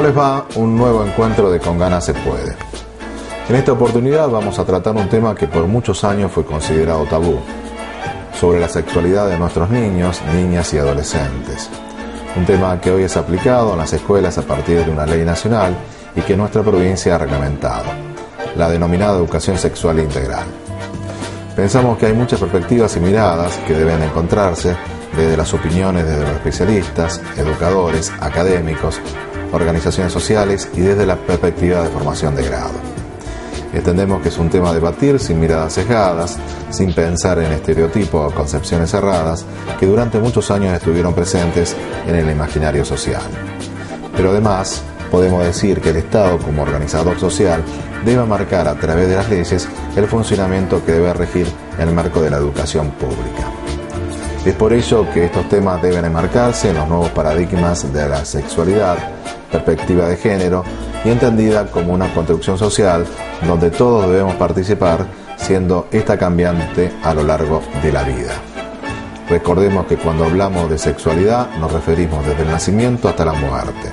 les va? Un nuevo encuentro de Con Ganas se puede. En esta oportunidad vamos a tratar un tema que por muchos años fue considerado tabú, sobre la sexualidad de nuestros niños, niñas y adolescentes. Un tema que hoy es aplicado en las escuelas a partir de una ley nacional y que nuestra provincia ha reglamentado, la denominada educación sexual integral. Pensamos que hay muchas perspectivas y miradas que deben encontrarse desde las opiniones de los especialistas, educadores, académicos, organizaciones sociales y desde la perspectiva de formación de grado. Entendemos que es un tema a debatir sin miradas sesgadas, sin pensar en estereotipos o concepciones cerradas que durante muchos años estuvieron presentes en el imaginario social. Pero además, podemos decir que el Estado, como organizador social, debe marcar a través de las leyes el funcionamiento que debe regir en el marco de la educación pública. Es por ello que estos temas deben enmarcarse en los nuevos paradigmas de la sexualidad, perspectiva de género y entendida como una construcción social donde todos debemos participar, siendo esta cambiante a lo largo de la vida. Recordemos que cuando hablamos de sexualidad nos referimos desde el nacimiento hasta la muerte.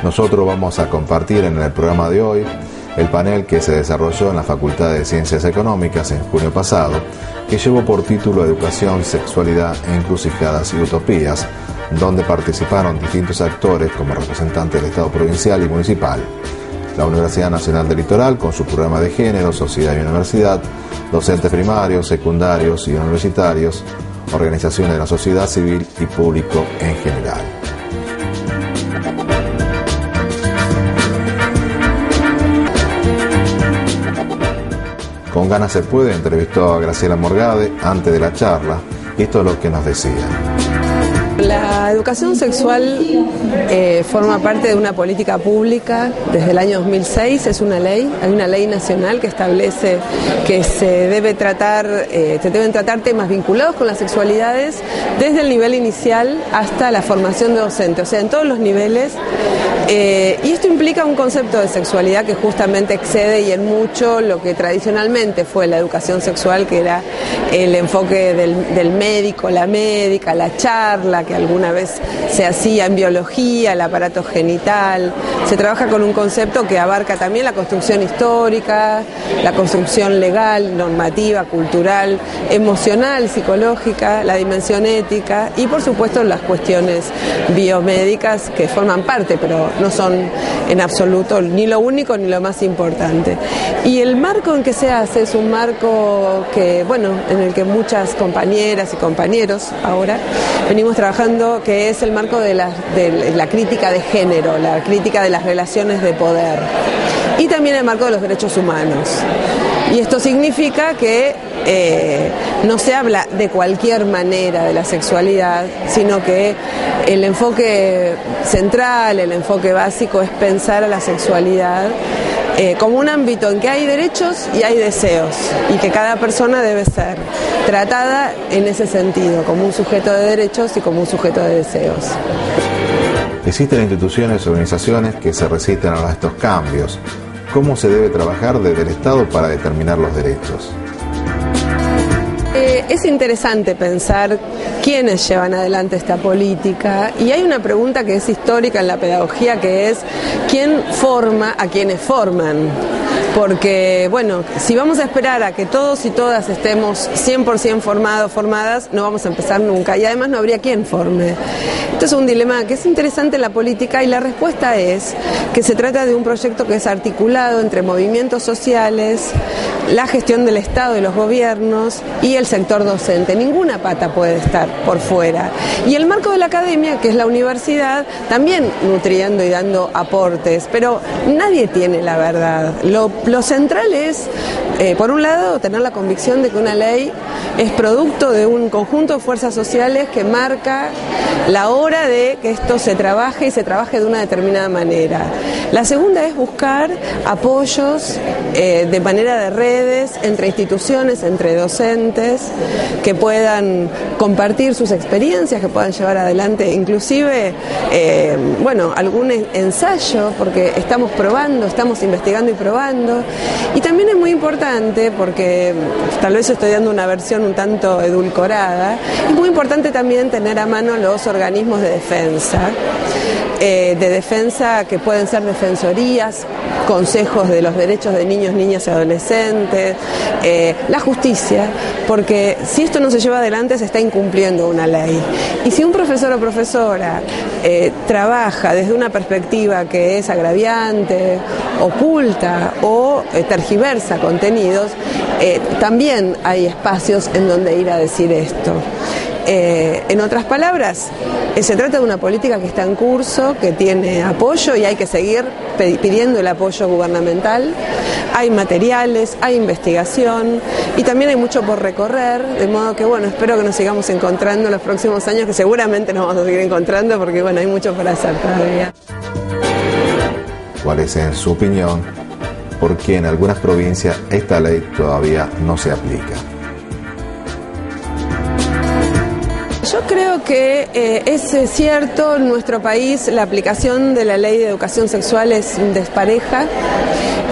Nosotros vamos a compartir en el programa de hoy el panel que se desarrolló en la Facultad de Ciencias Económicas en junio pasado, que llevó por título Educación, Sexualidad, Encrucijadas y Utopías, donde participaron distintos actores como representantes del Estado provincial y municipal, la Universidad Nacional del Litoral con su programa de género, sociedad y universidad, docentes primarios, secundarios y universitarios, organizaciones de la sociedad civil y público en general. Con Ganas se puede entrevistó a Graciela Morgade antes de la charla y esto es lo que nos decía. La educación sexual forma parte de una política pública desde el año 2006, es una ley, hay una ley nacional que establece que se deben tratar temas vinculados con las sexualidades desde el nivel inicial hasta la formación de docentes, o sea, en todos los niveles, y esto implica un concepto de sexualidad que justamente excede y en mucho lo que tradicionalmente fue la educación sexual, que era el enfoque del médico, la médica, la charla, que alguna vez se hacía en biología, el aparato genital. Se trabaja con un concepto que abarca también la construcción histórica, la construcción legal, normativa, cultural, emocional, psicológica, la dimensión ética y por supuesto las cuestiones biomédicas que forman parte, pero no son en absoluto ni lo único ni lo más importante. Y el marco en que se hace es un marco que, bueno, en el que muchas compañeras y compañeros ahora venimos trabajando, que es el marco de la crítica de género, la crítica de las relaciones de poder y también el marco de los derechos humanos. Y esto significa que no se habla de cualquier manera de la sexualidad, sino que el enfoque central, el enfoque básico es pensar a la sexualidad como un ámbito en que hay derechos y hay deseos y que cada persona debe ser tratada en ese sentido, como un sujeto de derechos y como un sujeto de deseos. Existen instituciones y organizaciones que se resisten a estos cambios. ¿Cómo se debe trabajar desde el Estado para determinar los derechos? Es interesante pensar quiénes llevan adelante esta política y hay una pregunta que es histórica en la pedagogía, que es ¿quién forma a quienes forman? Porque, bueno, si vamos a esperar a que todos y todas estemos 100% formados, formadas, no vamos a empezar nunca y además no habría quien forme. Esto es un dilema que es interesante en la política y la respuesta es que se trata de un proyecto que es articulado entre movimientos sociales, la gestión del Estado y los gobiernos y el sector docente. Ninguna pata puede estar por fuera. Y el marco de la academia, que es la universidad, también nutriendo y dando aportes, pero nadie tiene la verdad. Lo central es, por un lado, tener la convicción de que una ley es producto de un conjunto de fuerzas sociales que marca la hora de que esto se trabaje y se trabaje de una determinada manera. La segunda es buscar apoyos de manera de redes entre instituciones, entre docentes, que puedan compartir sus experiencias, que puedan llevar adelante inclusive algún ensayo, porque estamos probando, estamos investigando y probando. Y también es muy importante, porque tal vez estoy dando una versión un tanto edulcorada, es muy importante también tener a mano los organismos de defensa, de defensa que pueden ser defensorías, consejos de los derechos de niños, niñas y adolescentes, la justicia, porque si esto no se lleva adelante se está incumpliendo una ley. Y si un profesor o profesora trabaja desde una perspectiva que es agraviante, oculta o tergiversa contenidos, también hay espacios en donde ir a decir esto. En otras palabras, se trata de una política que está en curso, que tiene apoyo y hay que seguir pidiendo el apoyo gubernamental. Hay materiales, hay investigación y también hay mucho por recorrer, de modo que bueno, espero que nos sigamos encontrando en los próximos años, que seguramente nos vamos a seguir encontrando porque bueno, hay mucho por hacer todavía. ¿Cuál es, en su opinión, por qué en algunas provincias esta ley todavía no se aplica? Yo creo que es cierto, en nuestro país la aplicación de la ley de educación sexual es despareja,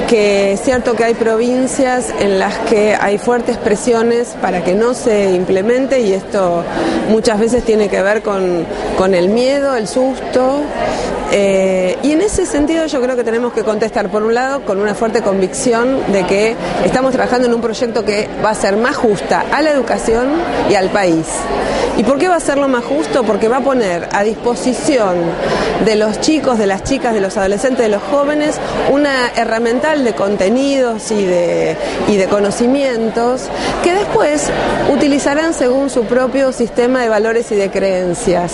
que es cierto que hay provincias en las que hay fuertes presiones para que no se implemente y esto muchas veces tiene que ver con el miedo, el susto. Y en ese sentido yo creo que tenemos que contestar, por un lado, con una fuerte convicción de que estamos trabajando en un proyecto que va a ser más justa a la educación y al país. ¿Y por qué va a ser lo más justo? Porque va a poner a disposición de los chicos, de las chicas, de los adolescentes, de los jóvenes, una herramental de contenidos y de conocimientos que después utilizarán según su propio sistema de valores y de creencias.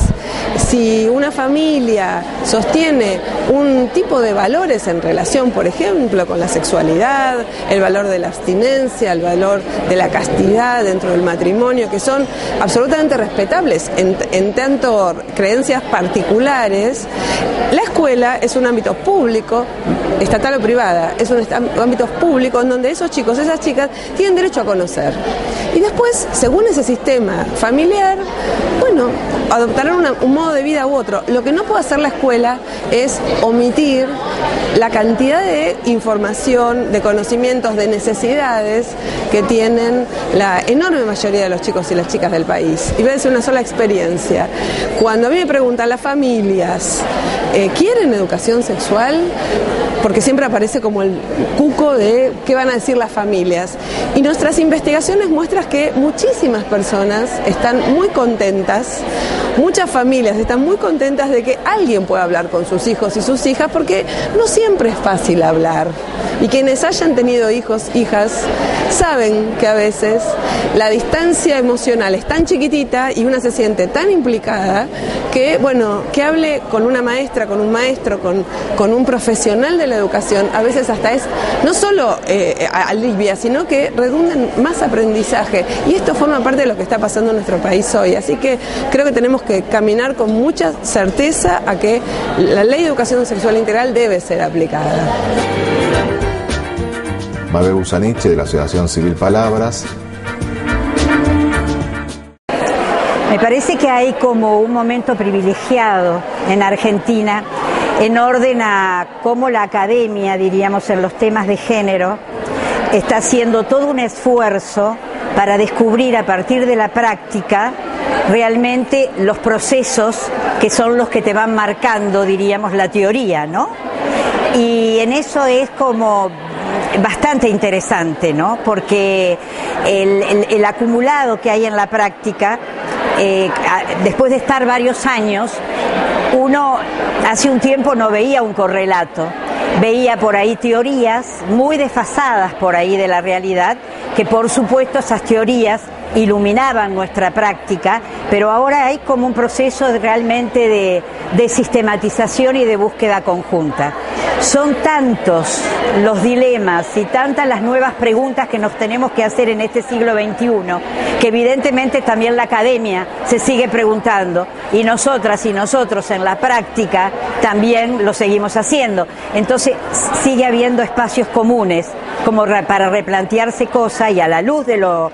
Si una familia sostiene un tipo de valores en relación, por ejemplo, con la sexualidad, el valor de la abstinencia, el valor de la castidad dentro del matrimonio, que son absolutamente respetables en tanto creencias particulares, la escuela es un ámbito público, estatal o privada, es un ámbito público en donde esos chicos, esas chicas tienen derecho a conocer. Y después, según ese sistema familiar, bueno, adoptarán un modo de vida u otro. Lo que no puede hacer la escuela es omitir la cantidad de información, de conocimientos, de necesidades que tienen la enorme mayoría de los chicos y las chicas del país. Y voy a decir una sola experiencia. Cuando a mí me preguntan las familias, ¿quieren educación sexual? Porque siempre aparece como el cuco de qué van a decir las familias. Y nuestras investigaciones muestran que muchísimas personas están muy contentas, muchas familias están muy contentas de que alguien pueda hablar con sus hijos y sus hijas, porque no siempre es fácil hablar. Y quienes hayan tenido hijos, hijas, saben que a veces la distancia emocional es tan chiquitita y una se siente tan implicada que, bueno, que hable con una maestra, con un maestro, con un profesional de la educación, a veces hasta es no solo alivia, sino que redunda en más aprendizaje. Y esto forma parte de lo que está pasando en nuestro país hoy. Así que creo que tenemos que caminar con mucha certeza a que la ley de educación sexual integral debe ser aplicada. Mabel Busaniche, de la Asociación Civil Palabras. Me parece que hay como un momento privilegiado en Argentina en orden a cómo la academia, diríamos, en los temas de género, está haciendo todo un esfuerzo para descubrir a partir de la práctica realmente los procesos que son los que te van marcando, diríamos, la teoría, ¿no? Y en eso es como bastante interesante, ¿no? Porque el acumulado que hay en la práctica, después de estar varios años, uno hace un tiempo no veía un correlato, veía por ahí teorías muy desfasadas por ahí de la realidad, que por supuesto esas teorías iluminaban nuestra práctica, pero ahora hay como un proceso realmente de sistematización y de búsqueda conjunta. Son tantos los dilemas y tantas las nuevas preguntas que nos tenemos que hacer en este siglo XXI, que evidentemente también la academia se sigue preguntando, y nosotras y nosotros en la práctica también lo seguimos haciendo. Entonces sigue habiendo espacios comunes como para replantearse cosas y a la luz de lo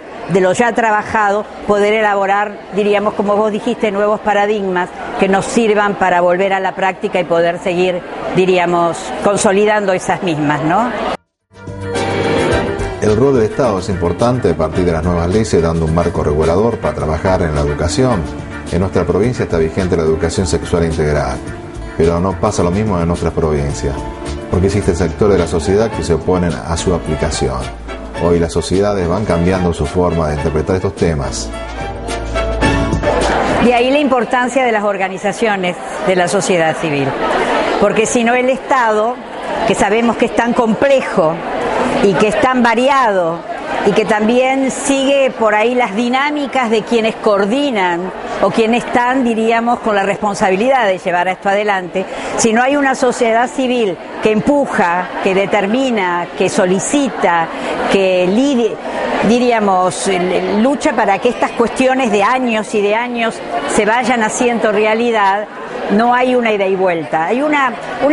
ya trabajado, poder elaborar, diríamos, como vos dijiste, nuevos paradigmas que nos sirvan para volver a la práctica y poder seguir, diríamos, consolidando esas mismas, ¿no? El rol del Estado es importante a partir de las nuevas leyes, dando un marco regulador para trabajar en la educación. En nuestra provincia está vigente la educación sexual integral. pero no pasa lo mismo en nuestras provincias, porque existen sectores de la sociedad que se oponen a su aplicación. Hoy las sociedades van cambiando su forma de interpretar estos temas. De ahí la importancia de las organizaciones de la sociedad civil, porque si no el Estado, que sabemos que es tan complejo y que es tan variado y que también sigue por ahí las dinámicas de quienes coordinan o quienes están, diríamos, con la responsabilidad de llevar esto adelante, si no hay una sociedad civil que empuja, que determina, que solicita, que diríamos, lucha para que estas cuestiones de años y de años se vayan haciendo realidad, no hay una ida y vuelta. Hay una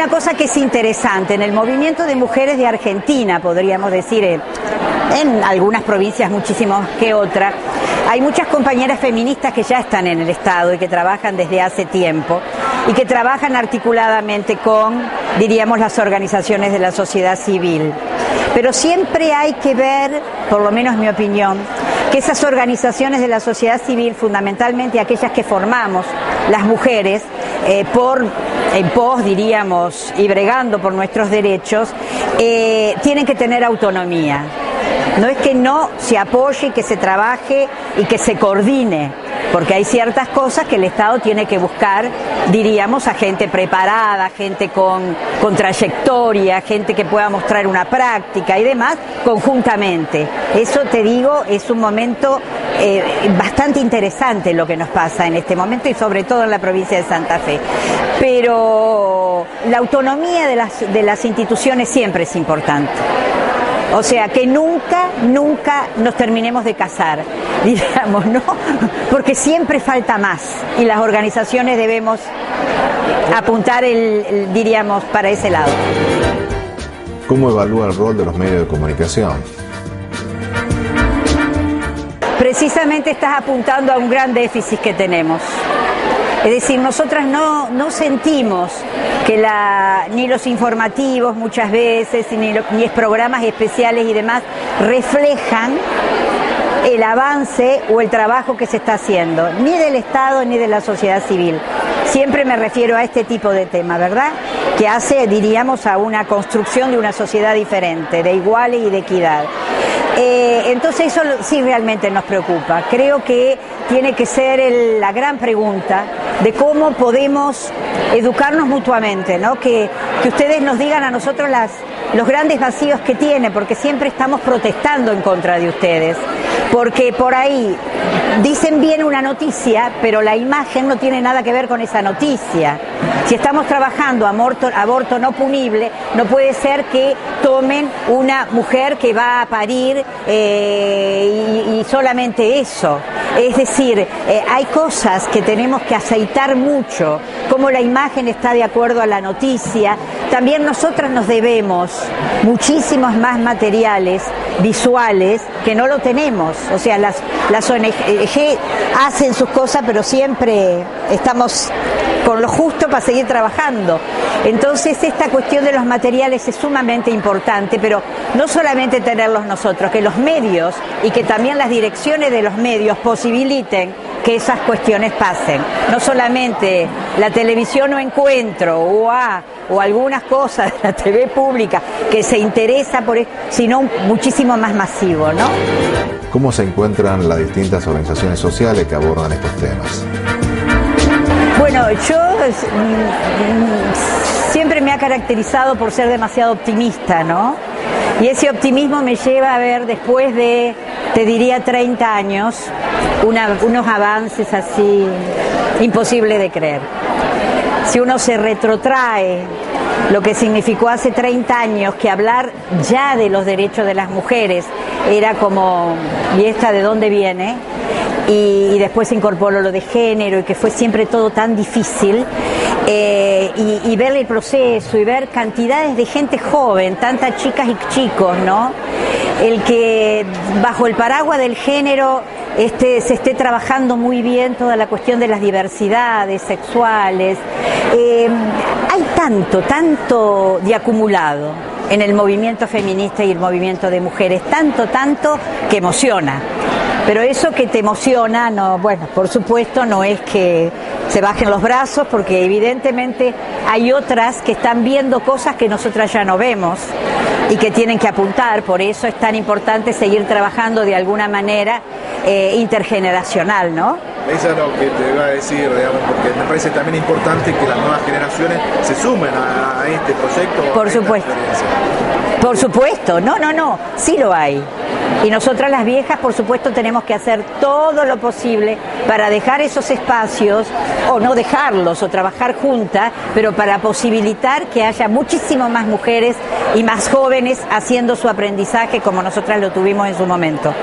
cosa que es interesante, en el movimiento de mujeres de Argentina, podríamos decir, en algunas provincias muchísimo más que otras, hay muchas compañeras feministas que ya están en el Estado y que trabajan desde hace tiempo y que trabajan articuladamente con, diríamos, las organizaciones de la sociedad civil. Pero siempre hay que ver, por lo menos mi opinión, que esas organizaciones de la sociedad civil, fundamentalmente aquellas que formamos las mujeres, en pos, diríamos, y bregando por nuestros derechos, tienen que tener autonomía. No es que no se apoye, que se trabaje y que se coordine, porque hay ciertas cosas que el Estado tiene que buscar, diríamos, a gente preparada, gente con trayectoria, gente que pueda mostrar una práctica y demás, conjuntamente. Eso, te digo, es un momento bastante interesante lo que nos pasa en este momento y sobre todo en la provincia de Santa Fe. Pero la autonomía de las instituciones siempre es importante. O sea, que nunca nos terminemos de casar, digamos, ¿no? Porque siempre falta más y las organizaciones debemos apuntar, diríamos, para ese lado. ¿Cómo evalúa el rol de los medios de comunicación? Precisamente estás apuntando a un gran déficit que tenemos. Es decir, nosotras no sentimos que ni los informativos muchas veces, ni los programas especiales y demás reflejan el avance o el trabajo que se está haciendo, ni del Estado ni de la sociedad civil. Siempre me refiero a este tipo de tema, ¿verdad? Que hace, diríamos, a una construcción de una sociedad diferente, de iguales y de equidad. Entonces eso sí realmente nos preocupa. Creo que tiene que ser la gran pregunta de cómo podemos educarnos mutuamente, ¿no? Que ustedes nos digan a nosotros los grandes vacíos que tiene, porque siempre estamos protestando en contra de ustedes, porque por ahí dicen bien una noticia, pero la imagen no tiene nada que ver con esa noticia. Si estamos trabajando aborto no punible, no puede ser que tomen una mujer que va a parir y solamente eso. Es decir, hay cosas que tenemos que aceitar mucho, como la imagen está de acuerdo a la noticia. También nosotras nos debemos muchísimos más materiales visuales que no lo tenemos. O sea, las ONG hacen sus cosas, pero siempre estamos con lo justo para seguir trabajando. Entonces esta cuestión de los materiales es sumamente importante, pero no solamente tenerlos nosotros, que los medios y que también las direcciones de los medios posibiliten que esas cuestiones pasen. No solamente la televisión o Encuentro o algunas cosas de la TV pública que se interesa por eso, sino muchísimo más masivo, ¿no? ¿Cómo se encuentran las distintas organizaciones sociales que abordan estos temas? Bueno, yo siempre me ha caracterizado por ser demasiado optimista, ¿no? Y ese optimismo me lleva a ver después de, te diría, 30 años, unos avances así imposible de creer. Si uno se retrotrae lo que significó hace 30 años que hablar ya de los derechos de las mujeres era como, ¿y esta de dónde viene? Y después se incorporó lo de género y que fue siempre todo tan difícil, y ver el proceso y ver cantidades de gente joven, tantas chicas y chicos, ¿no? El que bajo el paraguas del género se esté trabajando muy bien toda la cuestión de las diversidades sexuales. Hay tanto de acumulado en el movimiento feminista y el movimiento de mujeres, tanto que emociona. Pero eso que te emociona, no, bueno, por supuesto no es que se bajen los brazos, porque evidentemente hay otras que están viendo cosas que nosotras ya no vemos y que tienen que apuntar. Por eso es tan importante seguir trabajando de alguna manera intergeneracional, ¿no? Eso es lo que te iba a decir, digamos, porque me parece también importante que las nuevas generaciones se sumen a este proyecto. Por supuesto. Por supuesto, no, sí lo hay. Y nosotras las viejas, por supuesto, tenemos que hacer todo lo posible para dejar esos espacios, o no dejarlos, o trabajar juntas, pero para posibilitar que haya muchísimo más mujeres y más jóvenes haciendo su aprendizaje como nosotras lo tuvimos en su momento.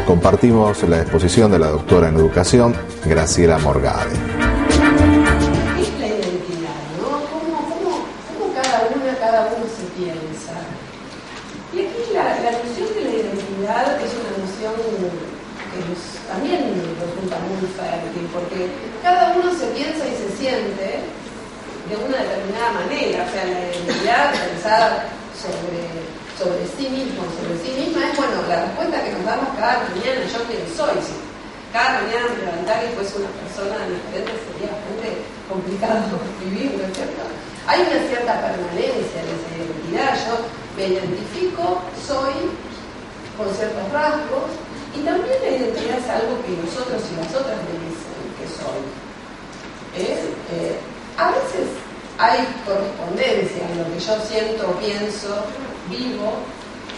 Compartimos la exposición de la doctora en educación, Graciela Morgade. ¿Qué es la identidad, no? ¿Cómo cada uno se piensa? Y aquí la noción de la identidad es una noción que también resulta muy fértil, porque cada uno se piensa y se siente de una determinada manera. O sea, la identidad pensada sobre sí mismo, sobre sí misma, es, bueno, la respuesta que nos damos cada mañana: yo quién soy. Si cada mañana me levantara y fuese una persona diferente, sería bastante complicado vivir, ¿no es cierto? Hay una cierta permanencia en esa identidad. Yo me identifico, soy con ciertos rasgos, y también la identidad es algo que nosotros y las otras me dicen que soy. A veces hay correspondencia en lo que yo siento, pienso, vivo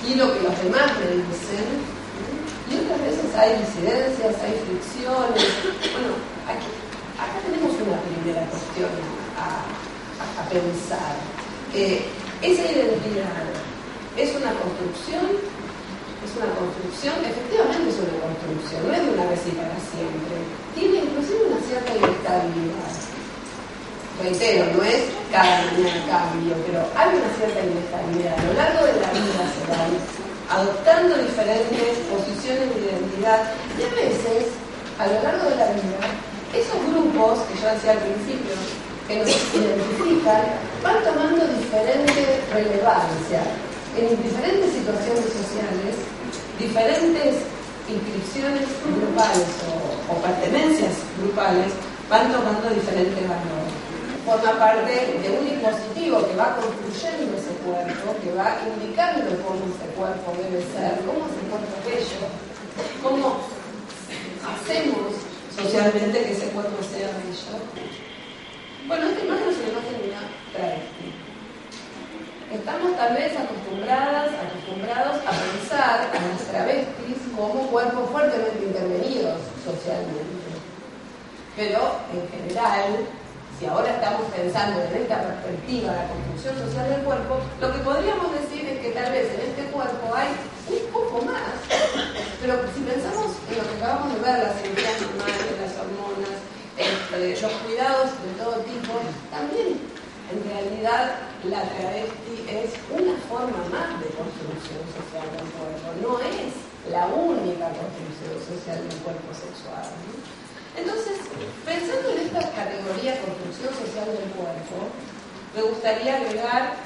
y lo que los demás me dicen, y otras veces hay disidencias, hay fricciones. Bueno, acá tenemos una primera cuestión a pensar. Esa identidad es una construcción, efectivamente es una construcción, no es de una vez y para siempre, tiene inclusive una cierta inestabilidad. Reitero, no es cada mañana cambio, pero hay una cierta inestabilidad. A lo largo de la vida se van adoptando diferentes posiciones de identidad, y a veces, a lo largo de la vida, esos grupos que yo decía al principio, que nos identifican, van tomando diferente relevancia en diferentes situaciones sociales, diferentes inscripciones grupales o pertenencias grupales van tomando diferente valor. Forma parte de un dispositivo que va construyendo ese cuerpo, que va indicando cómo ese cuerpo debe ser, cómo ese cuerpo es bello, cómo hacemos socialmente que ese cuerpo sea bello. Bueno, esta imagen es una imagen de una travesti. Estamos tal vez acostumbrados a pensar a las travestis como cuerpos fuertemente intervenidos socialmente. Pero, en general, si ahora estamos pensando en esta perspectiva, la construcción social del cuerpo, lo que podríamos decir es que tal vez en este cuerpo hay un poco más. Pero si pensamos en lo que acabamos de ver, las cirugías normales, las hormonas, los cuidados de todo tipo, también en realidad la travesti es una forma más de construcción social del cuerpo, no es la única construcción social del cuerpo sexual, ¿no? Entonces, pensando en esta categoría construcción social del cuerpo, me gustaría agregar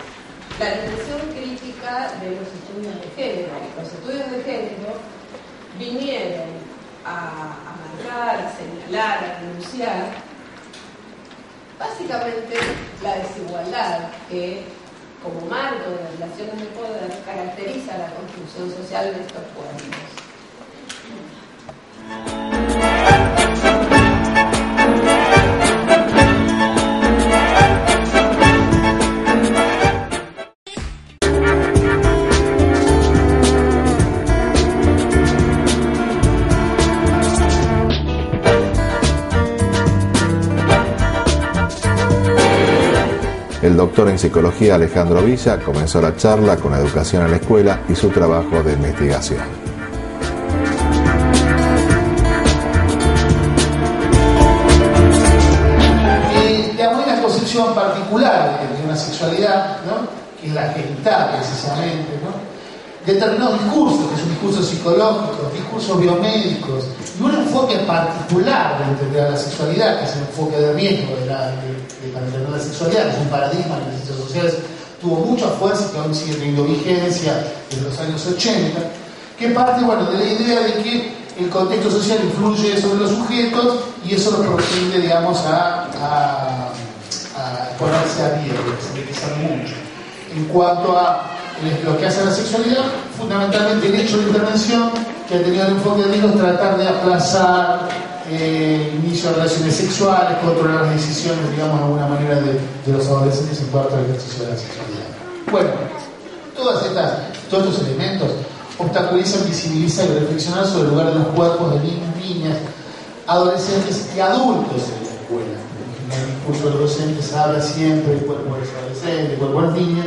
la dimensión crítica de los estudios de género. Los estudios de género vinieron a marcar, a señalar, a denunciar básicamente la desigualdad que, como marco de relaciones de poder, caracteriza la construcción social de estos cuerpos. El doctor en psicología Alejandro Villa comenzó la charla con educación en la escuela y su trabajo de investigación. Hay una concepción particular de una sexualidad, ¿no?, que es la genital precisamente, ¿no?, determinados discursos, que es un discurso psicológico, discursos biomédicos, y un enfoque particular de entender a la sexualidad, que es el enfoque de riesgo para entender la sexualidad, que es un paradigma que en las ciencias sociales tuvo mucha fuerza y que aún sigue teniendo vigencia desde los años 80. que parte, bueno, de la idea de que el contexto social influye sobre los sujetos y eso lo propende, digamos, a ponerse a riesgo, a utilizar mucho. En cuanto a lo que hace a la sexualidad, fundamentalmente el hecho de intervención que ha tenido el enfoque de es tratar de aplazar inicio de relaciones sexuales, controlar las decisiones, digamos, de alguna manera de los adolescentes en cuanto al ejercicio de la sexualidad. Bueno, todos estos elementos obstaculizan, visibilizan y reflexionar sobre el lugar de los cuerpos de niños, niñas, adolescentes y adultos en la escuela. En el discurso de los docentes se habla siempre del cuerpo de los adolescentes, del cuerpo de los niños,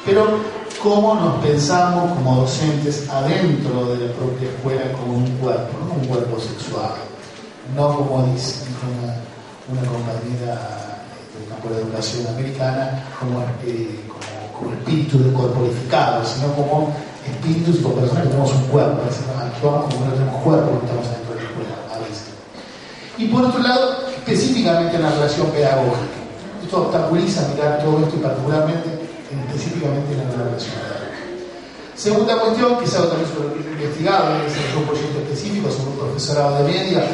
pero cómo nos pensamos como docentes adentro de la propia escuela como un cuerpo, no un cuerpo sexual, no como dice una compañera del campo de la educación americana, como espíritu corporificado, sino como espíritus y como personas que tenemos un cuerpo, a veces actuamos como que no tenemos cuerpo cuando estamos dentro de la escuela, a veces. Y por otro lado, específicamente en la relación pedagógica. Esto obstaculiza mirar todo esto y particularmente, específicamente en la relación pedagógica. Segunda cuestión, que es algo también sobre lo que he investigado, es un proyecto específico sobre un profesorado de media,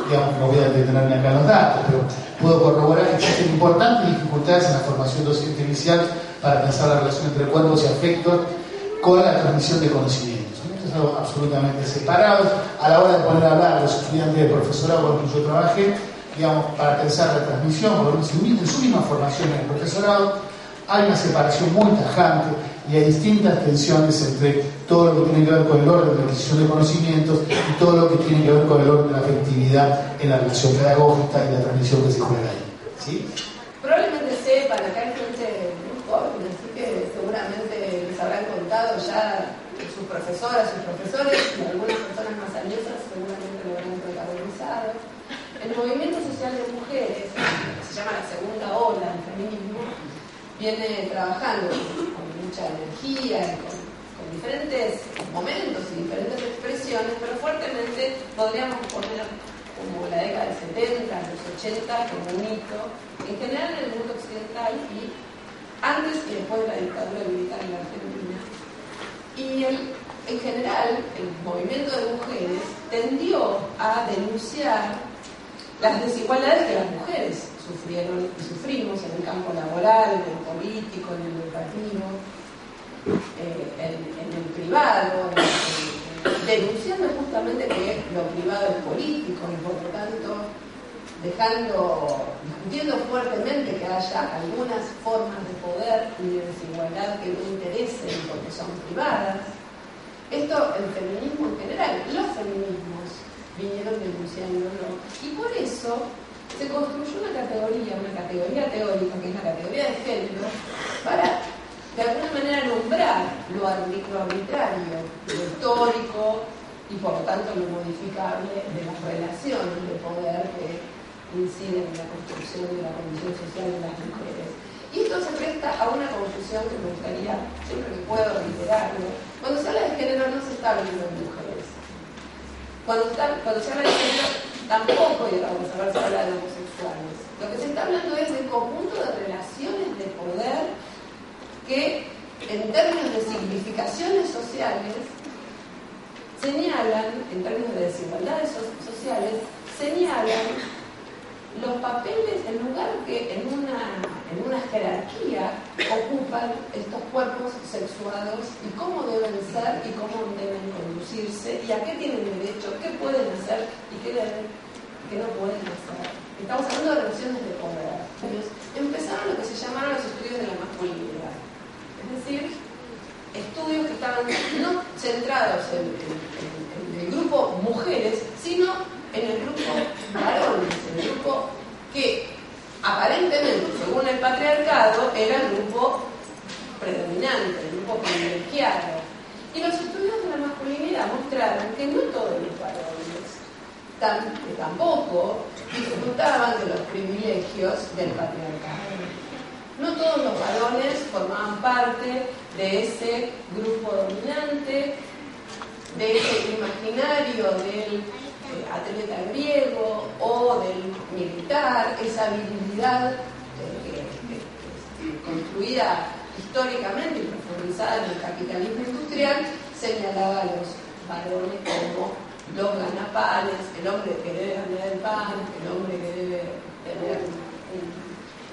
digamos, no voy a detenerme acá en los datos, pero puedo corroborar que existen importantes dificultades en la formación docente inicial para pensar la relación entre cuerpos y afectos con la transmisión de conocimientos. Esto es algo absolutamente separado. A la hora de poner a hablar a los estudiantes de profesorado con los que yo trabajé, digamos, para pensar la transmisión, por en su misma formación en el profesorado, hay una separación muy tajante y hay distintas tensiones entre todo lo que tiene que ver con el orden de la adquisición de conocimientos y todo lo que tiene que ver con el orden de la afectividad en la relación pedagógica y la transmisión que se juega ahí. ¿Sí? Probablemente sepan, acá hay gente muy joven, así que seguramente les habrán contado ya sus profesoras, sus profesores y algunas personas más añosas seguramente lo habrán protagonizado. El movimiento social de mujeres, que se llama la segunda ola del feminismo, viene trabajando con mucha energía, con diferentes momentos y diferentes expresiones, pero fuertemente podríamos poner como la década del 70, los 80 como un hito, en general en el mundo occidental y antes y después de la dictadura militar en la Argentina. Y en general el movimiento de mujeres tendió a denunciar las desigualdades que las mujeres sufrieron y sufrimos en el campo laboral, en el político, en el educativo, en el privado, denunciando justamente que lo privado es político y por lo tanto discutiendo fuertemente que haya algunas formas de poder y de desigualdad que no interesen porque son privadas. Esto el feminismo en general, los feminismos vinieron denunciándolo y por eso se construyó una categoría teórica que es la categoría de género para de alguna manera nombrar lo arbitrario, lo histórico y por lo tanto lo modificable de las relaciones de poder que inciden en la construcción de la condición social de las mujeres. Y esto se presta a una confusión que me gustaría, siempre que puedo, reiterarlo. Cuando se habla de género no se está hablando de mujeres. Cuando se habla de género tampoco, y ahora vamos a ver, se habla de homosexuales. Lo que se está hablando es del conjunto de relaciones de poder que en términos de significaciones sociales señalan, en términos de desigualdades sociales, señalan los papeles, el lugar que en una jerarquía ocupan estos cuerpos sexuados y cómo deben ser y cómo deben conducirse y a qué tienen derecho, qué pueden hacer y qué no pueden hacer. Estamos hablando de relaciones de poder. Empezaron lo que se llamaron los estudios de la masculinidad, es decir, estudios que estaban no centrados en el grupo mujeres, sino en el grupo varones, en el grupo que aparentemente, según el patriarcado, era el grupo predominante, el grupo privilegiado. Y los estudios de la masculinidad mostraron que no todos los varones tampoco disfrutaban de los privilegios del patriarcado. No todos los varones formaban parte de ese grupo dominante, de ese imaginario del atleta griego o del militar, esa virilidad construida históricamente y profundizada en el capitalismo industrial, señalaba varones como los ganapanes, el hombre que debe ganar el pan, el hombre que debe tener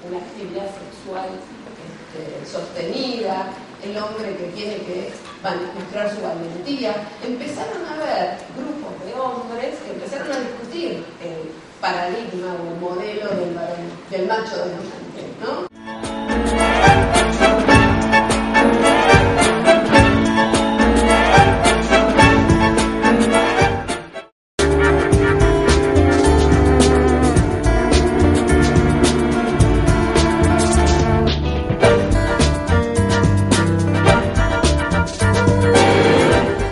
una actividad sexual sostenida, el hombre que tiene que mostrar su valentía. Empezaron a haber grupos de hombres que empezaron a discutir el paradigma o el modelo del varón, del macho dominante, ¿no?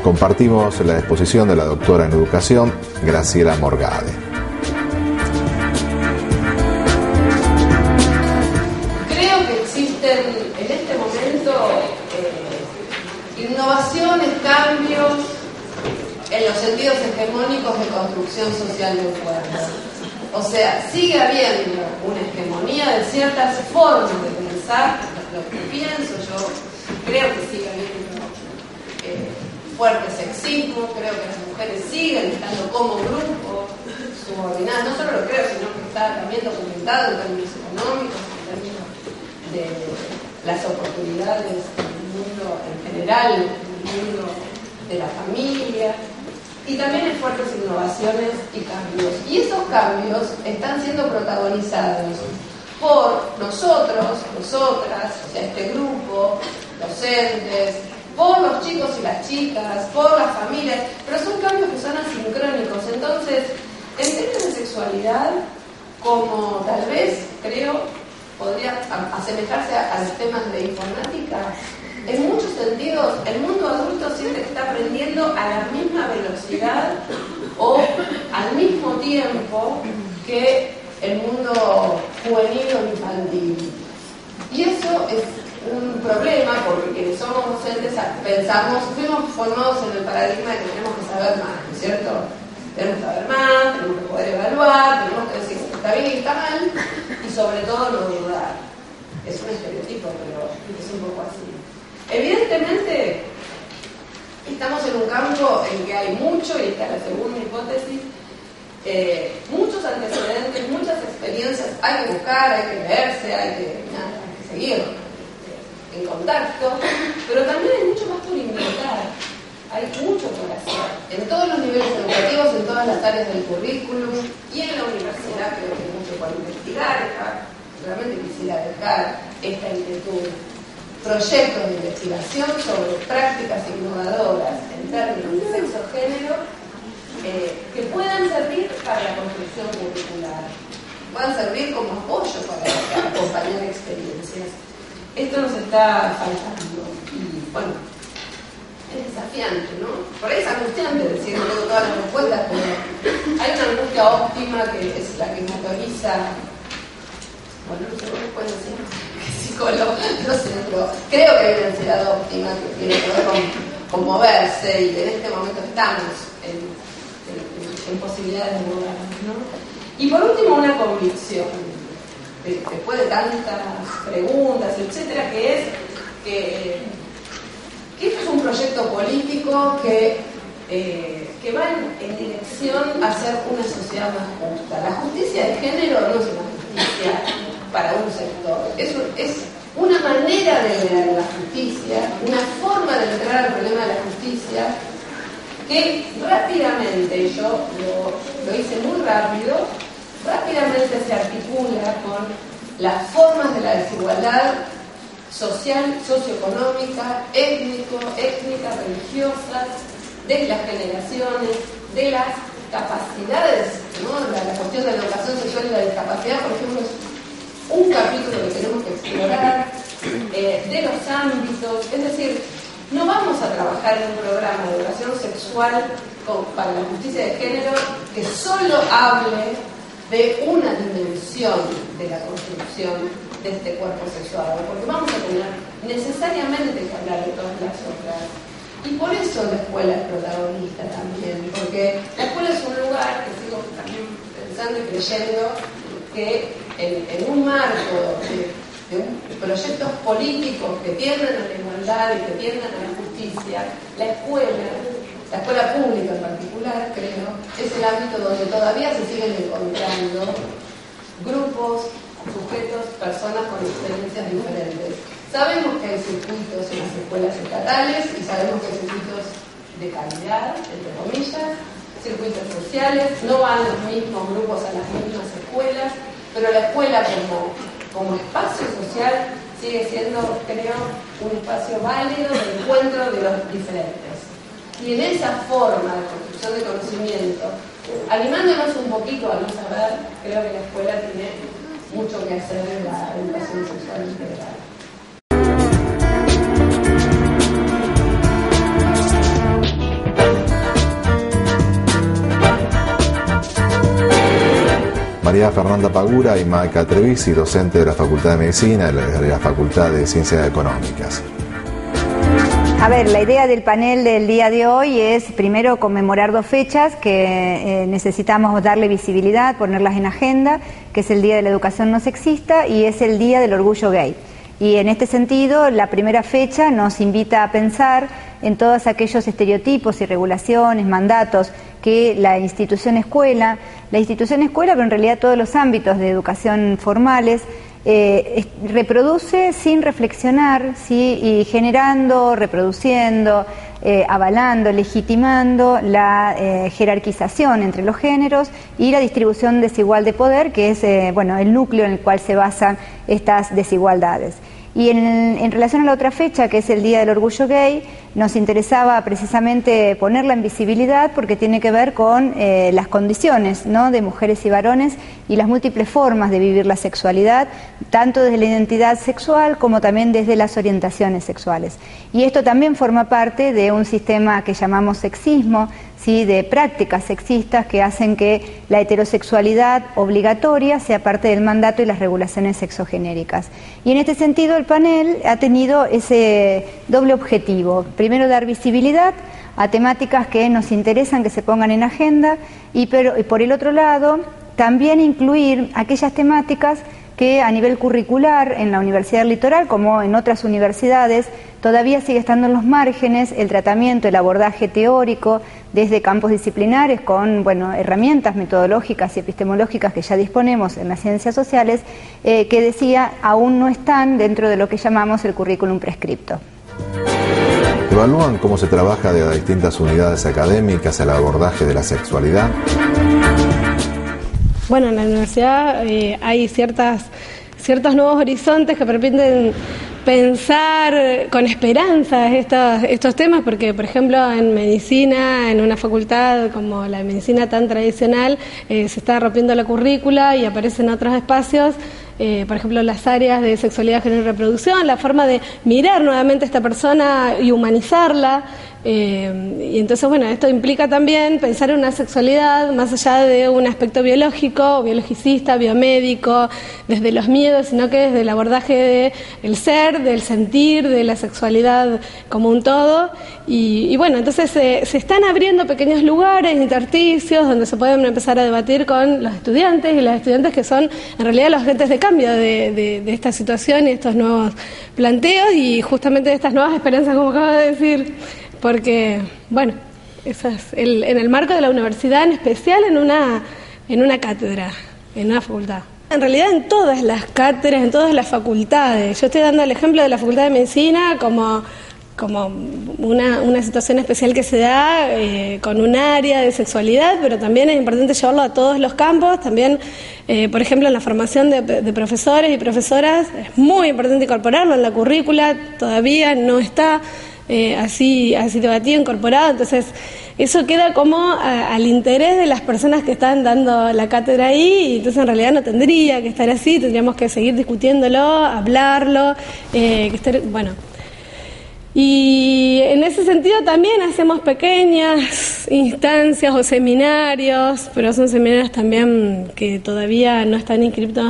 Compartimos la exposición de la doctora en educación, Graciela Morgade. Creo que existen en este momento innovaciones, cambios en los sentidos hegemónicos de construcción social del pueblo. O sea, sigue habiendo una hegemonía de ciertas formas de pensar. Lo que pienso, yo creo que sigue habiendo fuerte sexismo, creo que las mujeres siguen estando como grupo subordinadas, no solo lo creo, sino que está también documentado en términos económicos, en términos de las oportunidades en el mundo en general, en el mundo de la familia, y también hay fuertes innovaciones y cambios. Y esos cambios están siendo protagonizados por nosotros, nosotras, o sea, este grupo, docentes, por los chicos y las chicas, por las familias, pero son cambios que son asincrónicos. Entonces, en términos de sexualidad, como tal vez, creo, podría asemejarse a los temas de informática, en muchos sentidos, el mundo adulto siente que está aprendiendo a la misma velocidad o al mismo tiempo que el mundo juvenil o infantil. Y eso es un problema porque quienes somos docentes pensamos, fuimos formados en el paradigma de que tenemos que saber más, ¿no es cierto? Tenemos que saber más, tenemos que poder evaluar, tenemos que decir está bien y está mal, y sobre todo no dudar. Es un estereotipo, pero es un poco así. Evidentemente, estamos en un campo en que hay mucho, y esta es la segunda hipótesis, muchos antecedentes, muchas experiencias, hay que buscar, hay que leerse, hay que seguir en contacto, pero también hay mucho más por inventar, hay mucho por hacer, en todos los niveles educativos, en todas las áreas del currículum, y en la universidad creo que hay mucho por investigar. Realmente quisiera dejar esta inquietud, proyectos de investigación sobre prácticas innovadoras en términos de sexo-género que puedan servir para la construcción curricular, puedan servir como apoyo para acompañar experiencias. Esto nos está faltando y bueno, es desafiante, ¿no? Por ahí es angustiante decir no tengo todas las respuestas, pero hay una angustia óptima que es la que motoriza, bueno, no sé cómo pueden decir, psicólogo, no sé, pero creo que hay una ansiedad óptima que tiene que ver con moverse y en este momento estamos en posibilidades de movernos, ¿no? Y por último, una convicción, después de tantas preguntas, etcétera, que es que esto es un proyecto político que va en dirección a ser una sociedad más justa. La justicia de género no es una justicia para un sector, es una manera de ver la justicia, una forma de entrar al problema de la justicia que rápidamente, yo lo hice muy rápidamente se articula con las formas de la desigualdad social, socioeconómica, étnica, religiosas, de las generaciones, de las capacidades, ¿no? La cuestión de la educación sexual y la discapacidad, por ejemplo, es un capítulo que tenemos que explorar, de los ámbitos, es decir, no vamos a trabajar en un programa de educación sexual para la justicia de género que solo hable de una dimensión de la construcción de este cuerpo sexual, porque vamos a tener necesariamente que hablar de todas las otras. Y por eso la escuela es protagonista también, porque la escuela es un lugar que sigo también pensando y creyendo que en un marco de proyectos políticos que tiendan a la igualdad y que tiendan a la justicia, la escuela La escuela pública en particular, creo, es el ámbito donde todavía se siguen encontrando grupos, sujetos, personas con experiencias diferentes. Sabemos que hay circuitos en las escuelas estatales y sabemos que hay circuitos de calidad, entre comillas, circuitos sociales, no van los mismos grupos a las mismas escuelas, pero la escuela como espacio social sigue siendo, creo, un espacio válido de encuentro de los diferentes. Y en esa forma de construcción de conocimiento, animándonos un poquito a no saber, creo que la escuela tiene mucho que hacer en la educación sexual integral. María Fernanda Pagura y Maica Trevisi, docente de la Facultad de Medicina y de la Facultad de Ciencias Económicas. A ver, la idea del panel del día de hoy es primero conmemorar dos fechas que necesitamos darle visibilidad, ponerlas en agenda, que es el Día de la Educación No Sexista y es el Día del Orgullo Gay. Y en este sentido, la primera fecha nos invita a pensar en todos aquellos estereotipos y regulaciones, mandatos que la institución escuela, pero en realidad todos los ámbitos de educación formales, reproduce sin reflexionar, ¿sí? Y generando, reproduciendo, avalando, legitimando la jerarquización entre los géneros y la distribución desigual de poder, que es el núcleo en el cual se basan estas desigualdades. Y en relación a la otra fecha, que es el Día del Orgullo Gay, nos interesaba precisamente ponerla en visibilidad porque tiene que ver con las condiciones, ¿no?, de mujeres y varones y las múltiples formas de vivir la sexualidad, tanto desde la identidad sexual como también desde las orientaciones sexuales. Y esto también forma parte de un sistema que llamamos sexismo, ¿sí?, de prácticas sexistas que hacen que la heterosexualidad obligatoria sea parte del mandato y las regulaciones sexogenéricas. Y en este sentido el panel ha tenido ese doble objetivo. Primero, dar visibilidad a temáticas que nos interesan, que se pongan en agenda, y por el otro lado, también incluir aquellas temáticas que a nivel curricular en la Universidad del Litoral, como en otras universidades, todavía sigue estando en los márgenes el tratamiento, el abordaje teórico desde campos disciplinares con herramientas metodológicas y epistemológicas que ya disponemos en las ciencias sociales, que decía aún no están dentro de lo que llamamos el currículum prescripto. ¿Evalúan cómo se trabaja de las distintas unidades académicas el abordaje de la sexualidad? Bueno, en la universidad hay ciertos nuevos horizontes que permiten pensar con esperanza estos temas, porque por ejemplo en medicina, en una facultad como la de medicina tan tradicional, se está rompiendo la currícula y aparecen otros espacios, por ejemplo las áreas de sexualidad, género y reproducción, la forma de mirar nuevamente a esta persona y humanizarla. Y entonces, esto implica también pensar en una sexualidad más allá de un aspecto biológico, biologicista, biomédico, desde los miedos, sino que desde el abordaje del ser, del sentir, de la sexualidad como un todo. Y entonces se están abriendo pequeños lugares, intersticios, donde se pueden empezar a debatir con los estudiantes y las estudiantes que son en realidad los agentes de cambio de esta situación y estos nuevos planteos y justamente de estas nuevas esperanzas, como acabo de decir. Porque, eso es en el marco de la universidad, en especial en una cátedra, en una facultad. En realidad en todas las cátedras, en todas las facultades. Yo estoy dando el ejemplo de la Facultad de Medicina como una situación especial que se da con un área de sexualidad, pero también es importante llevarlo a todos los campos. También, por ejemplo, en la formación de profesores y profesoras, es muy importante incorporarlo en la currícula, todavía no está así debatido, incorporado, entonces eso queda como al interés de las personas que están dando la cátedra ahí, y entonces en realidad no tendría que estar así, tendríamos que seguir discutiéndolo, hablarlo, y en ese sentido también hacemos pequeñas instancias o seminarios, pero son seminarios también que todavía no están inscritos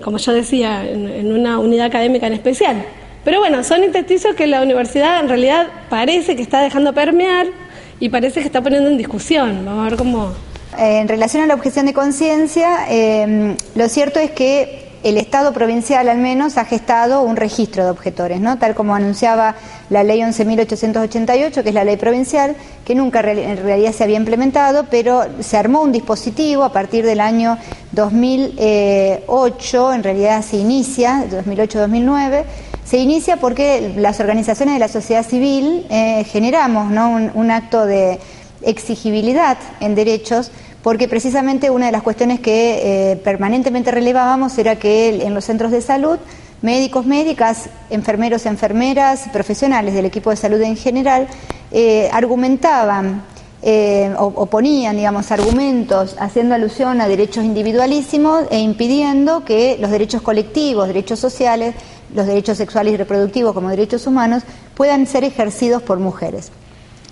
como yo decía, en una unidad académica en especial. Pero son intersticios que la universidad en realidad parece que está dejando permear y parece que está poniendo en discusión. Vamos a ver cómo... En relación a la objeción de conciencia, lo cierto es que el Estado provincial al menos ha gestado un registro de objetores, ¿no? Tal como anunciaba la ley 11.888, que es la ley provincial, que nunca en realidad se había implementado, pero se armó un dispositivo a partir del año 2008, en realidad se inicia, 2008-2009, se inicia porque las organizaciones de la sociedad civil generamos, ¿no?, un acto de exigibilidad en derechos, porque precisamente una de las cuestiones que permanentemente relevábamos era que en los centros de salud, médicos, médicas, enfermeros, enfermeras, profesionales del equipo de salud en general, argumentaban o ponían, digamos, argumentos haciendo alusión a derechos individualísimos e impidiendo que los derechos colectivos, derechos sociales, los derechos sexuales y reproductivos como derechos humanos puedan ser ejercidos por mujeres,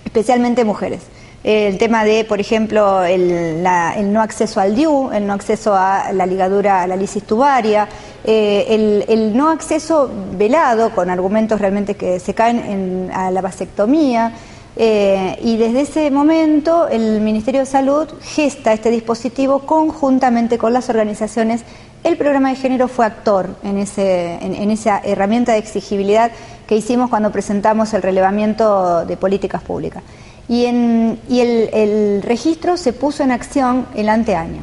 especialmente mujeres. El tema de, por ejemplo, el no acceso al DIU, el no acceso a la ligadura, a la lisis tubaria, el no acceso velado, con argumentos realmente que se caen a la vasectomía, y desde ese momento el Ministerio de Salud gesta este dispositivo conjuntamente con las organizaciones. El programa de género fue actor en esa herramienta de exigibilidad que hicimos cuando presentamos el relevamiento de políticas públicas. Y el registro se puso en acción el anteaño,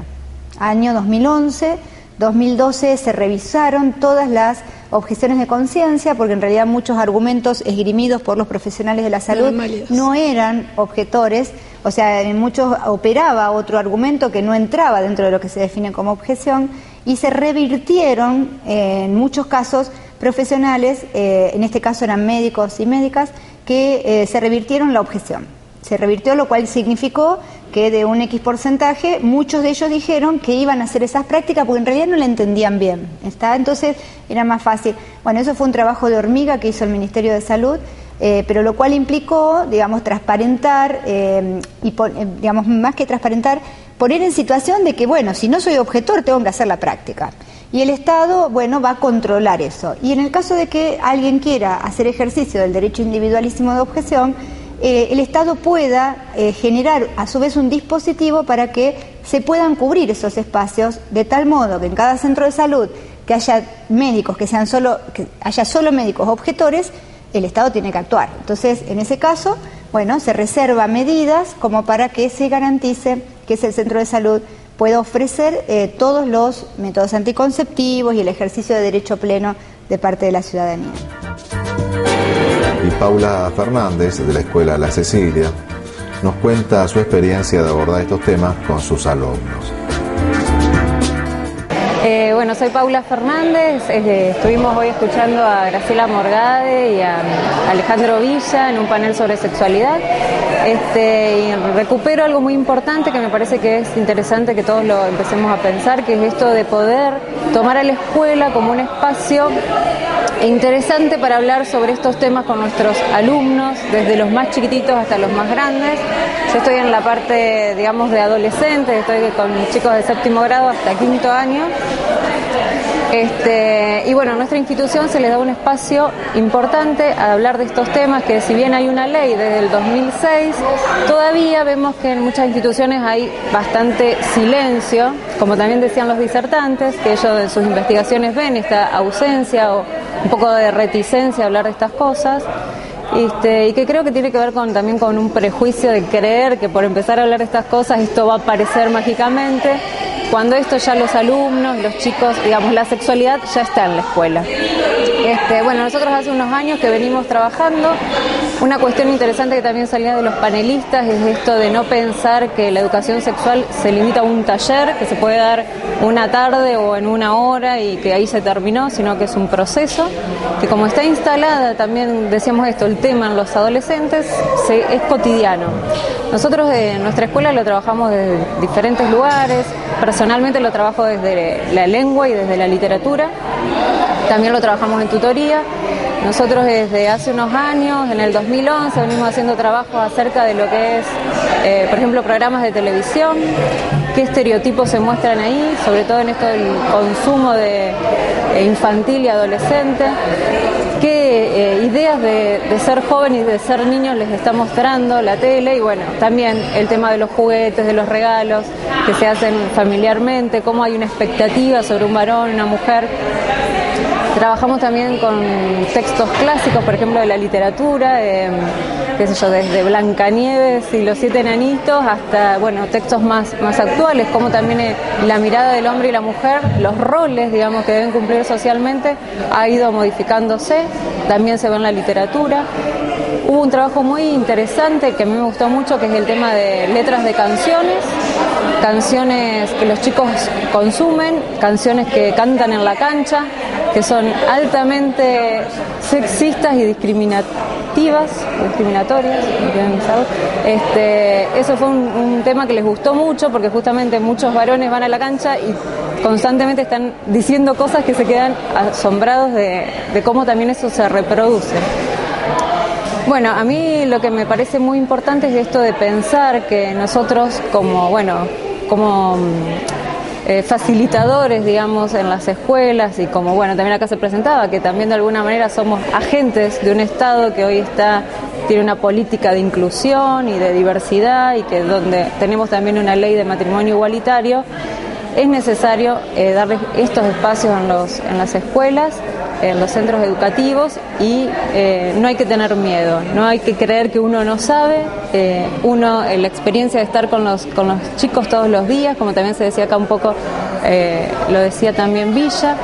año 2011, 2012 se revisaron todas las objeciones de conciencia, porque en realidad muchos argumentos esgrimidos por los profesionales de la salud no eran objetores, o sea, en muchos operaba otro argumento que no entraba dentro de lo que se define como objeción, y se revirtieron en muchos casos profesionales, en este caso eran médicos y médicas, que se revirtieron la objeción. Se revirtió, lo cual significó que de un X porcentaje, muchos de ellos dijeron que iban a hacer esas prácticas porque en realidad no la entendían bien, ¿está? Entonces era más fácil. Bueno, eso fue un trabajo de hormiga que hizo el Ministerio de Salud, pero lo cual implicó, digamos, transparentar, digamos, más que transparentar, poner en situación de que, bueno, si no soy objetor, tengo que hacer la práctica. Y el Estado, bueno, va a controlar eso. Y en el caso de que alguien quiera hacer ejercicio del derecho individualísimo de objeción, el Estado pueda generar a su vez un dispositivo para que se puedan cubrir esos espacios de tal modo que en cada centro de salud que haya médicos, que haya solo médicos objetores, el Estado tiene que actuar. Entonces, en ese caso, bueno, se reserva medidas como para que se garantice que ese centro de salud pueda ofrecer todos los métodos anticonceptivos y el ejercicio de derecho pleno de parte de la ciudadanía. Y Paula Fernández, de la Escuela La Cecilia, nos cuenta su experiencia de abordar estos temas con sus alumnos. Bueno, soy Paula Fernández, estuvimos hoy escuchando a Graciela Morgade y a Alejandro Villa en un panel sobre sexualidad, y recupero algo muy importante que me parece que es interesante que todos lo empecemos a pensar, que es esto de poder tomar a la escuela como un espacio interesante para hablar sobre estos temas con nuestros alumnos, desde los más chiquititos hasta los más grandes. Yo estoy en la parte, digamos, de adolescentes, estoy con chicos de 7º grado hasta 5º año. Y bueno, a nuestra institución se les da un espacio importante a hablar de estos temas, que si bien hay una ley desde el 2006, todavía vemos que en muchas instituciones hay bastante silencio, como también decían los disertantes, que ellos en sus investigaciones ven esta ausencia o un poco de reticencia a hablar de estas cosas. Y que creo que tiene que ver también con un prejuicio de creer que por empezar a hablar de estas cosas esto va a aparecer mágicamente, cuando esto ya los alumnos, los chicos, digamos, la sexualidad ya está en la escuela. Bueno, nosotros hace unos años que venimos trabajando, una cuestión interesante que también salía de los panelistas es esto de no pensar que la educación sexual se limita a un taller, que se puede dar una tarde o en una hora y que ahí se terminó, sino que es un proceso, que como está instalada, también decíamos esto, el tema en los adolescentes, es cotidiano. Nosotros en nuestra escuela lo trabajamos desde diferentes lugares, personalmente lo trabajo desde la lengua y desde la literatura, también lo trabajamos en tutoría. Nosotros desde hace unos años, en el 2011, venimos haciendo trabajos acerca de lo que es, por ejemplo, programas de televisión, qué estereotipos se muestran ahí, sobre todo en esto del consumo infantil y adolescente. qué ideas de ser joven y de ser niño les está mostrando la tele, y bueno, también el tema de los juguetes, de los regalos que se hacen familiarmente, cómo hay una expectativa sobre un varón, una mujer. Trabajamos también con textos clásicos, por ejemplo, de la literatura, qué sé yo, desde Blancanieves y los 7 enanitos hasta, bueno, textos más actuales, como también la mirada del hombre y la mujer, los roles, digamos, que deben cumplir socialmente, ha ido modificándose, también se ve en la literatura. Hubo un trabajo muy interesante que a mí me gustó mucho, que es el tema de letras de canciones que los chicos consumen, canciones que cantan en la cancha, que son altamente sexistas y discriminatorias. Eso fue un tema que les gustó mucho, porque justamente muchos varones van a la cancha y constantemente están diciendo cosas que se quedan asombrados de cómo también eso se reproduce. Bueno, a mí lo que me parece muy importante es esto de pensar que nosotros como facilitadores, digamos, en las escuelas, y como, bueno, también acá se presentaba, que también de alguna manera somos agentes de un Estado que hoy tiene una política de inclusión y de diversidad, y que donde tenemos también una ley de matrimonio igualitario, es necesario darles estos espacios en las escuelas, en los centros educativos, y no hay que tener miedo, no hay que creer que uno no sabe. La experiencia de estar con los chicos todos los días, como también se decía acá un poco, lo decía también Villa,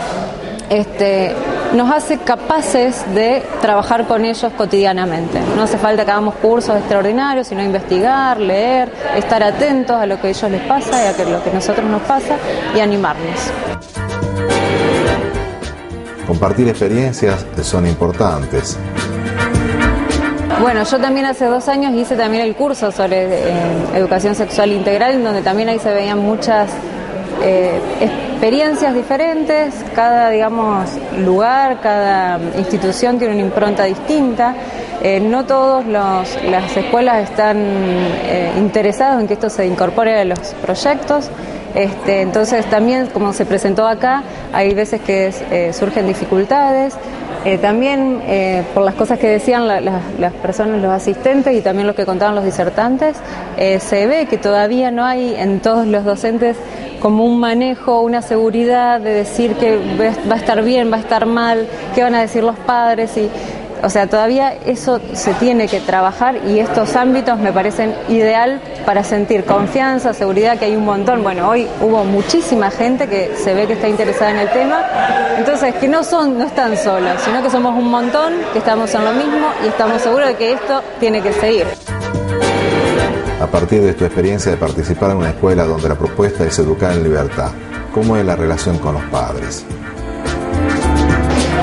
nos hace capaces de trabajar con ellos cotidianamente. No hace falta que hagamos cursos extraordinarios, sino investigar, leer, estar atentos a lo que a ellos les pasa y a lo que a nosotros nos pasa, y animarnos. Compartir experiencias son importantes. Bueno, yo también hace 2 años hice también el curso sobre educación sexual integral, en donde también ahí se veían muchas experiencias diferentes. Cada, digamos, lugar, cada institución tiene una impronta distinta. No todas las escuelas están interesadas en que esto se incorpore a los proyectos. Entonces también, como se presentó acá, hay veces que surgen dificultades. También por las cosas que decían las personas, los asistentes, y también lo que contaban los disertantes, se ve que todavía no hay en todos los docentes como un manejo, una seguridad de decir que va a estar bien, va a estar mal, qué van a decir los padres. O sea, todavía eso se tiene que trabajar, y estos ámbitos me parecen ideal para sentir confianza, seguridad, que hay un montón. Bueno, hoy hubo muchísima gente que se ve que está interesada en el tema, entonces que no están solos, sino que somos un montón, que estamos en lo mismo y estamos seguros de que esto tiene que seguir. A partir de tu experiencia de participar en una escuela donde la propuesta es educar en libertad, ¿cómo es la relación con los padres?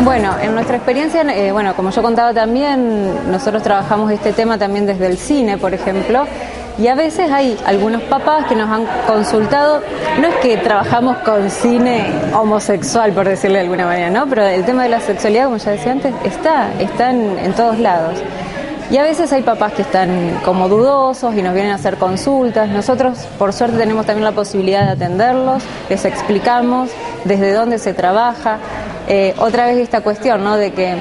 Bueno, en nuestra experiencia, como yo contaba también, nosotros trabajamos este tema también desde el cine, por ejemplo, y a veces hay algunos papás que nos han consultado. No es que trabajamos con cine homosexual, por decirlo de alguna manera, ¿no? Pero el tema de la sexualidad, como ya decía antes, está en todos lados. Y a veces hay papás que están como dudosos y nos vienen a hacer consultas. Nosotros, por suerte, tenemos también la posibilidad de atenderlos, les explicamos desde dónde se trabaja. Otra vez esta cuestión, ¿no?, de que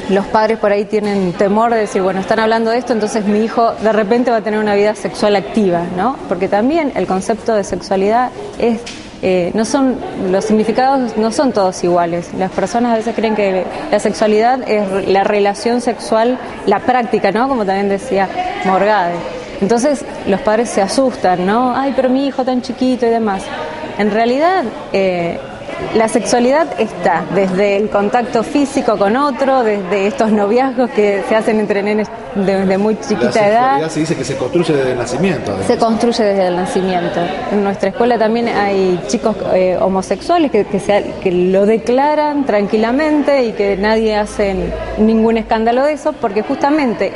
los padres por ahí tienen temor de decir, bueno, están hablando de esto, entonces mi hijo de repente va a tener una vida sexual activa, ¿no? Porque también el concepto de sexualidad es... los significados no son todos iguales. Las personas a veces creen que la sexualidad es la relación sexual, la práctica, ¿no?, como también decía Morgade. Entonces los padres se asustan, ¿no? Ay, pero mi hijo tan chiquito y demás. En realidad la sexualidad está desde el contacto físico con otro, desde estos noviazgos que se hacen entre nenes desde muy chiquita edad. La sexualidad se dice que se construye desde el nacimiento. Además. Se construye desde el nacimiento. En nuestra escuela también hay chicos homosexuales que lo declaran tranquilamente y que nadie hace ningún escándalo de eso, porque justamente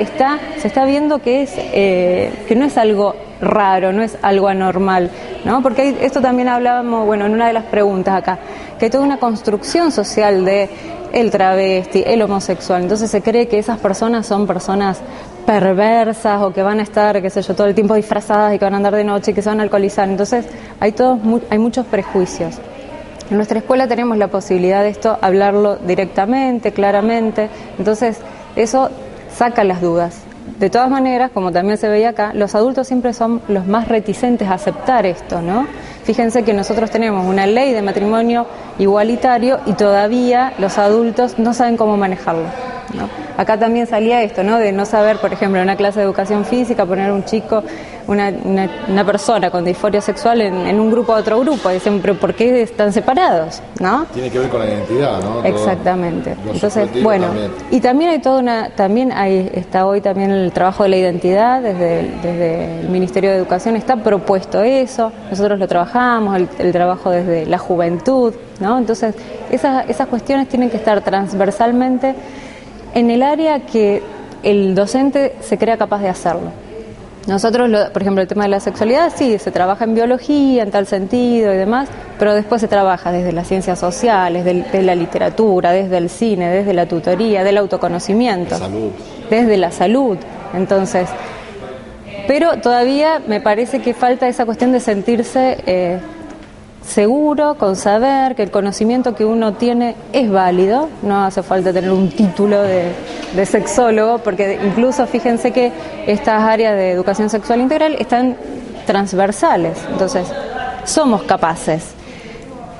se está viendo que no es algo raro, no es algo anormal, ¿no? Porque esto también hablábamos, en una de las preguntas acá, que hay toda una construcción social de el travesti, el homosexual. Entonces se cree que esas personas son personas perversas o que van a estar, todo el tiempo disfrazadas y que van a andar de noche y que se van a alcoholizar. Entonces hay muchos prejuicios. En nuestra escuela tenemos la posibilidad de esto, hablarlo directamente, claramente, entonces eso saca las dudas. De todas maneras, como también se veía acá, los adultos siempre son los más reticentes a aceptar esto, ¿no? Fíjense que nosotros tenemos una ley de matrimonio igualitario y todavía los adultos no saben cómo manejarlo, ¿no? Acá también salía esto, ¿no? De no saber, por ejemplo, en una clase de educación física, poner un chico, una persona con disforia sexual en un grupo a otro grupo. Dicen, pero ¿por qué están separados? ¿no? Tiene que ver con la identidad, ¿no? Exactamente. Entonces, bueno, y también hay está hoy también el trabajo de la identidad, desde el Ministerio de Educación está propuesto eso, nosotros lo trabajamos, el trabajo desde la juventud, ¿no? Entonces, esas cuestiones tienen que estar transversalmente en el área que el docente se crea capaz de hacerlo. Nosotros, por ejemplo, el tema de la sexualidad, sí, se trabaja en biología, en tal sentido y demás, pero después se trabaja desde las ciencias sociales, de la literatura, desde el cine, desde la tutoría, del autoconocimiento, desde la salud. Entonces, pero todavía me parece que falta esa cuestión de sentirse seguro, con saber que el conocimiento que uno tiene es válido, no hace falta tener un título de sexólogo, porque incluso fíjense que estas áreas de educación sexual integral están transversales, entonces somos capaces.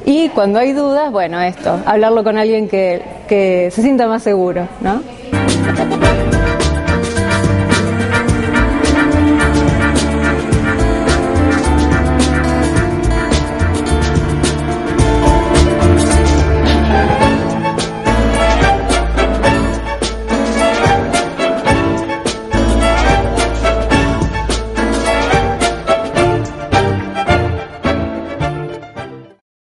Y cuando hay dudas, bueno, hablarlo con alguien que se sienta más seguro, ¿no?